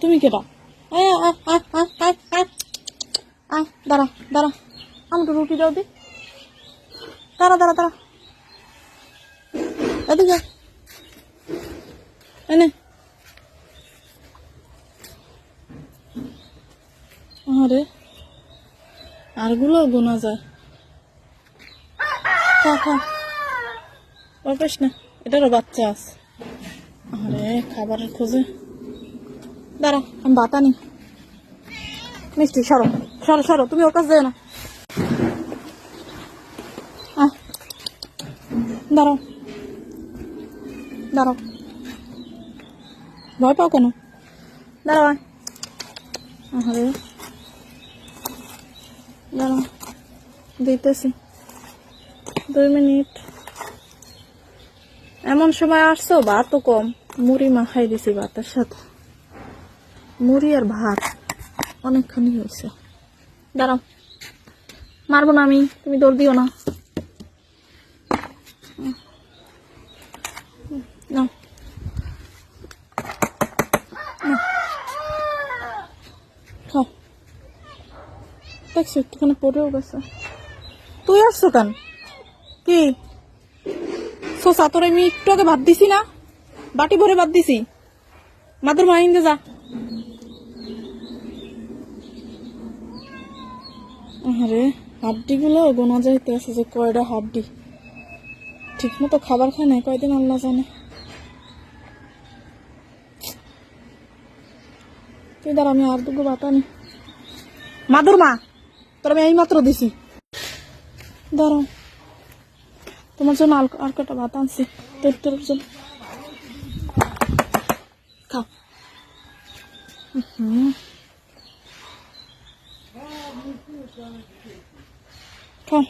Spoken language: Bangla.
তুমি কেটা? দাঁড়া দাঁড়া, আমি তো রুটি দাও দি। দাঁড়া দাঁড়া দাঁড়া, এদিকে এনে। আরে আরগুলো গোনা যায়। খা খা, পাস না, এটারও বাচ্চা আছে। আরে খাবারের খোঁজে। দাঁড়া, আমি ভাত আনি। মিষ্টি সরো সরো সরো, তুমি ওর কাছে যাও না। দাঁড়াও দাঁড়াও, ভয় পাও কেন? দাঁড়াও। আরে দাঁড়াও, দিতেছি 2 মিনিট। এমন সময় আসছো, ভাতও কম, মুড়ি মাখাই দিছি ভাতের সাথে। মুড়ি আর ভাত অনেকখানি হয়েছে। দাঁড়াও, মারবো না আমি, তুমি দৌড় দিও না। নাও খাও। দেখছো একটুখানি পড়েও গেছে। তুই আসছো কেন? কি সোসা, তোর আমি একটু আগে ভাত দিছি না, বাটি ভরে ভাত দিছি। মাদুর মা ইন্দে যা। আরে হাড্ডি গুলো গোনা যাইতে আছে যে কয়টা হাড্ডি। ঠিক মতো খাবার খায় না কয়দিন, আল্লাহ জানে। তুই দাঁড়া, আমি আর দুটো ভাত আনি। মাদুর মা, তোর আমি এই মাত্র দিছি। দাঁড়াও, তোমার জন্য আর কটা ভাত আনছি, তোর জন্য খাও। খাও।